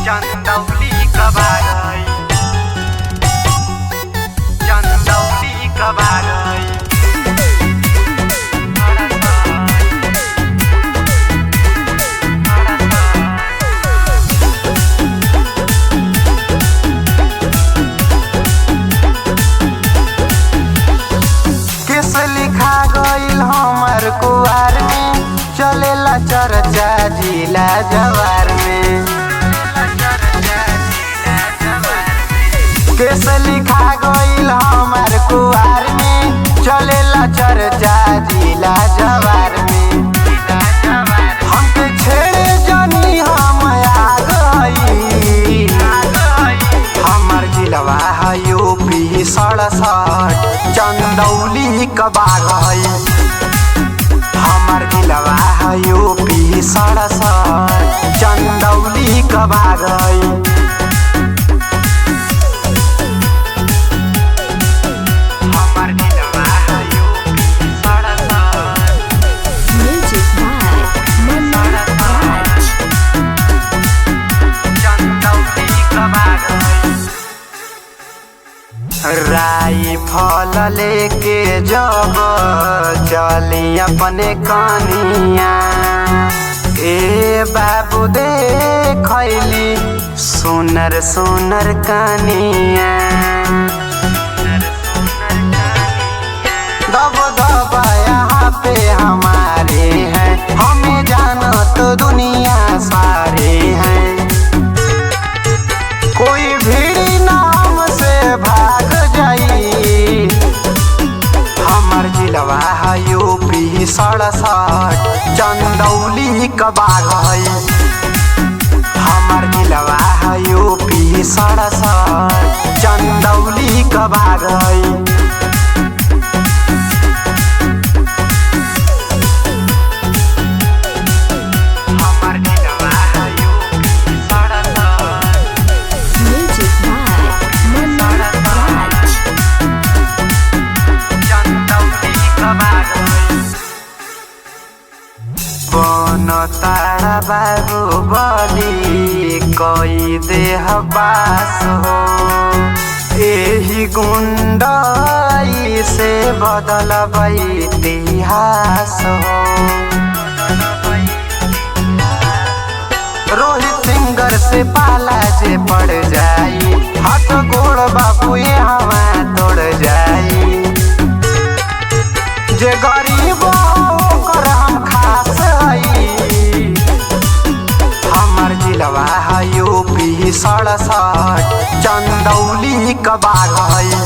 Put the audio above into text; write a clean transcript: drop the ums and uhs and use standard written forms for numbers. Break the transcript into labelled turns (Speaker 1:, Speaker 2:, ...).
Speaker 1: चंदौली कबारई, चंदौली कबारई। किस लिखा गईल हमर कुआर में, चलेला चर्चा जिला जवार में। किस लिखा गईल हमर कुआर में, चलेला चर्चा जिला जवार में। हमके छेड़े जानी हम आ गई, हमर जिलवा है यूपी 67, चंदौली कबार है। हमर जिलवा है यूपी 67, चंदौली कबार है। राइफल लेके जब चली अपने कनिया, ए बाबू देखैली सुनर सुनर कनिया। दब दब यहाँ पे हमारे हैं, हमें जानो तो दुनिया सारे हैं। कोई भीड़ी नाम से भाग जाई, हमर जिलवा है यूपी 67, चंदौली कबार है। हमर जिलवा है यूपी 67, चंदौली कबार है। तारा बाबू बली कोई देह बास हो, एही गुंडाई से बदल इतिहास हो। रोहित सिंगर से पाला जे पड़ जाई, हाथ गोड़ बाबू यहाँ तोड़ जाई। जे गरीब ओकर हम खास हई, हमर जिलवा है यूपी 67, चंदौली कबार है।